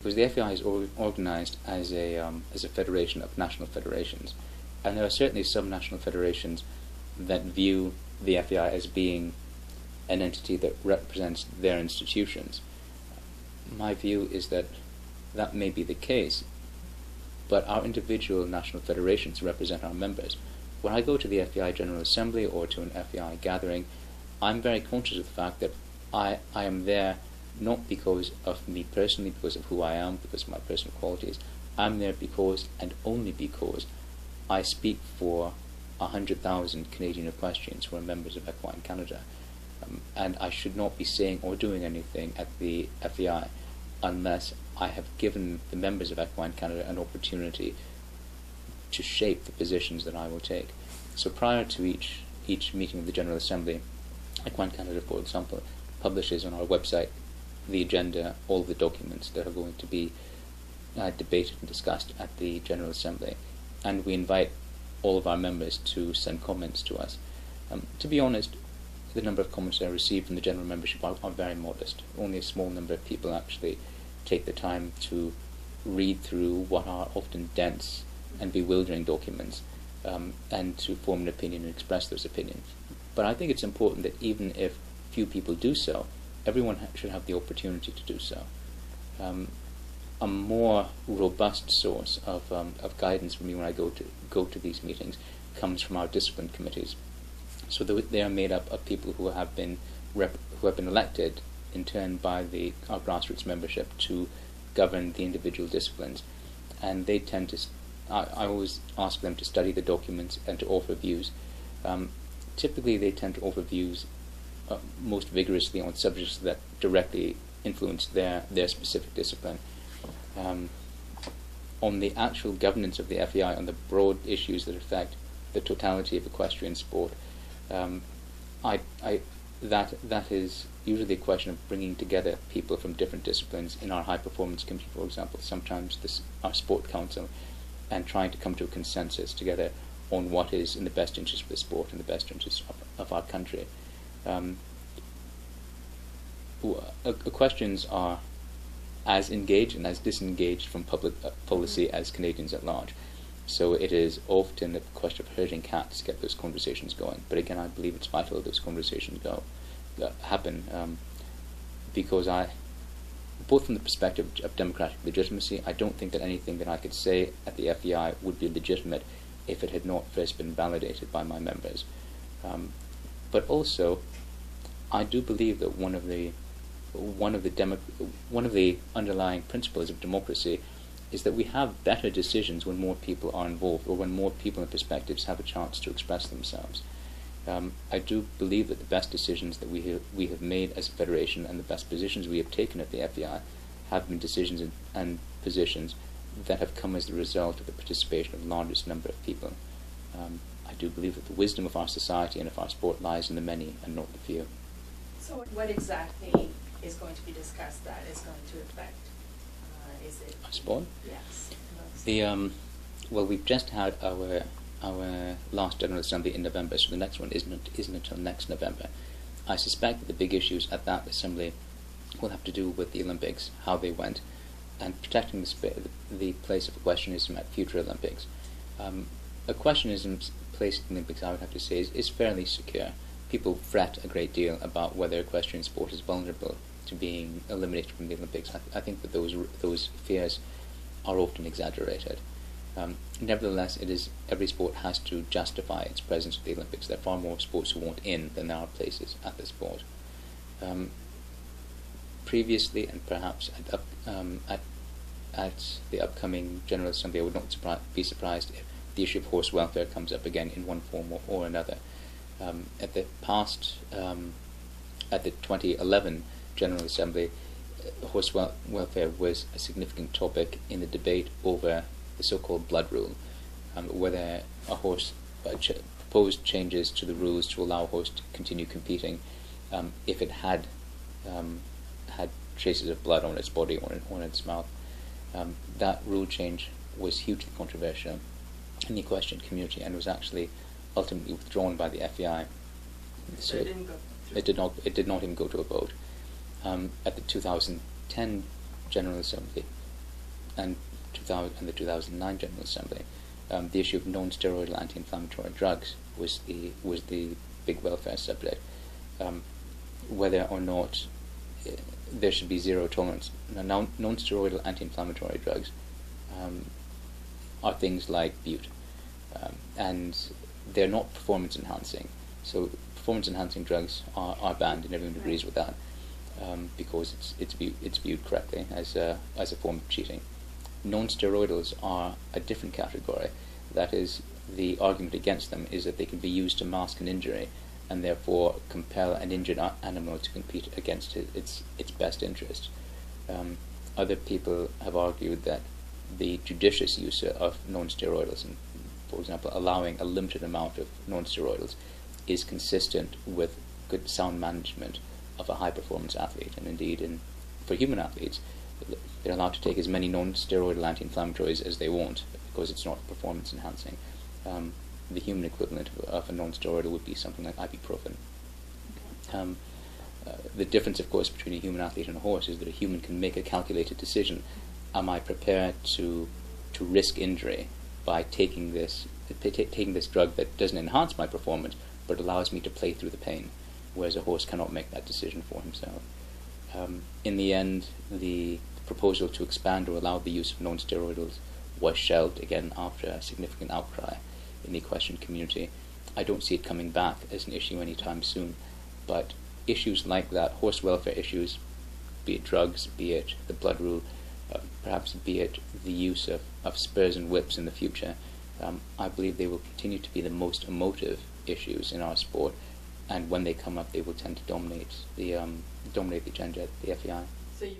Because the FEI is organized as a federation of national federations, and there are certainly some national federations that view the FEI as being an entity that represents their institutions. My view is that that may be the case, but our individual national federations represent our members. When I go to the FEI General Assembly or to an FEI gathering, I'm very conscious of the fact that I am there not because of me personally, because of who I am, because of my personal qualities. I'm there because, and only because, I speak for 100,000 Canadian equestrians who are members of Equine Canada. And I should not be saying or doing anything at the FEI unless I have given the members of Equine Canada an opportunity to shape the positions that I will take. So prior to each meeting of the General Assembly, Equine Canada, for example, publishes on our website the agenda, all of the documents that are going to be debated and discussed at the General Assembly, and we invite all of our members to send comments to us. To be honest, the number of comments I receive from the general membership are very modest. Only a small number of people actually take the time to read through what are often dense and bewildering documents and to form an opinion and express those opinions. But I think it's important that even if few people do so, everyone should have the opportunity to do so. A more robust source of guidance for me when I go to these meetings comes from our discipline committees. So they are made up of people who have been elected in turn by our grassroots membership to govern the individual disciplines, and they tend to. I always ask them to study the documents and to offer views. Typically, they tend to offer views most vigorously on subjects that directly influence their specific discipline. On the actual governance of the FEI, on the broad issues that affect the totality of equestrian sport, that is usually a question of bringing together people from different disciplines in our high performance committee, for example, sometimes our sport council, and trying to come to a consensus together on what is in the best interest of the sport and the best interest of our country. Equestrians are as engaged and as disengaged from public policy as Canadians at large. So it is often a question of herding cats to get those conversations going. But again, I believe it's vital that those conversations happen because both from the perspective of democratic legitimacy, I don't think that anything that I could say at the FEI would be legitimate if it had not first been validated by my members. But also, I do believe that one of the underlying principles of democracy is that we have better decisions when more people are involved, or when more people and perspectives have a chance to express themselves. I do believe that the best decisions that we have made as a federation and the best positions we have taken at the FEI have been decisions and positions that have come as the result of the participation of the largest number of people. I do believe that the wisdom of our society and of our sport lies in the many and not the few. So what exactly is going to be discussed that is going to affect? Is it our sport? Yes. Well, we've just had our last General Assembly in November, so the next one isn't until next November. I suspect that the big issues at that Assembly will have to do with the Olympics, how they went, and protecting the place of equestrianism at future Olympics. Equestrianism's place in the Olympics, I would have to say, is fairly secure. People fret a great deal about whether equestrian sport is vulnerable to being eliminated from the Olympics. I think that those fears are often exaggerated. Nevertheless, every sport has to justify its presence at the Olympics. There are far more sports who want in than there are places at the sport. Previously, and perhaps at the upcoming General Assembly, I would not be surprised if the issue of horse welfare comes up again in one form or another. At the 2011 General Assembly, horse welfare was a significant topic in the debate over the so-called blood rule, whether a horse proposed changes to the rules to allow a horse to continue competing if it had traces of blood on its body or on its mouth. That rule change was hugely controversial in the equestrian community and was actually ultimately withdrawn by the FEI. So it did not even go to a vote. At the 2010 General Assembly, and the 2009 General Assembly, the issue of non-steroidal anti-inflammatory drugs was the big welfare subject. Whether or not there should be zero tolerance. Now, non-steroidal anti-inflammatory drugs are things like bute, and they're not performance enhancing. So performance enhancing drugs are banned, and everyone agrees with that, because it's viewed correctly as a form of cheating. Non-steroidals are a different category. That is, the argument against them is that they can be used to mask an injury and therefore compel an injured animal to compete against its best interest. Other people have argued that the judicious use of non-steroidals, and for example allowing a limited amount of non-steroidals, is consistent with good sound management of a high-performance athlete. And indeed, for human athletes, they're allowed to take as many non-steroidal anti-inflammatories as they want, because it's not performance enhancing. The human equivalent of a non-steroidal would be something like ibuprofen. The difference, of course, between a human athlete and a horse is that a human can make a calculated decision. Am I prepared to risk injury by taking this drug that doesn't enhance my performance but allows me to play through the pain, whereas a horse cannot make that decision for himself. In the end, the proposal to expand or allow the use of non-steroidals was shelved, again after a significant outcry in the equestrian community. I don't see it coming back as an issue anytime soon, but issues like that, horse welfare issues, be it drugs, be it the blood rule, perhaps be it the use of spurs and whips in the future, I believe they will continue to be the most emotive issues in our sport, and when they come up they will tend to dominate the agenda at the FEI. So you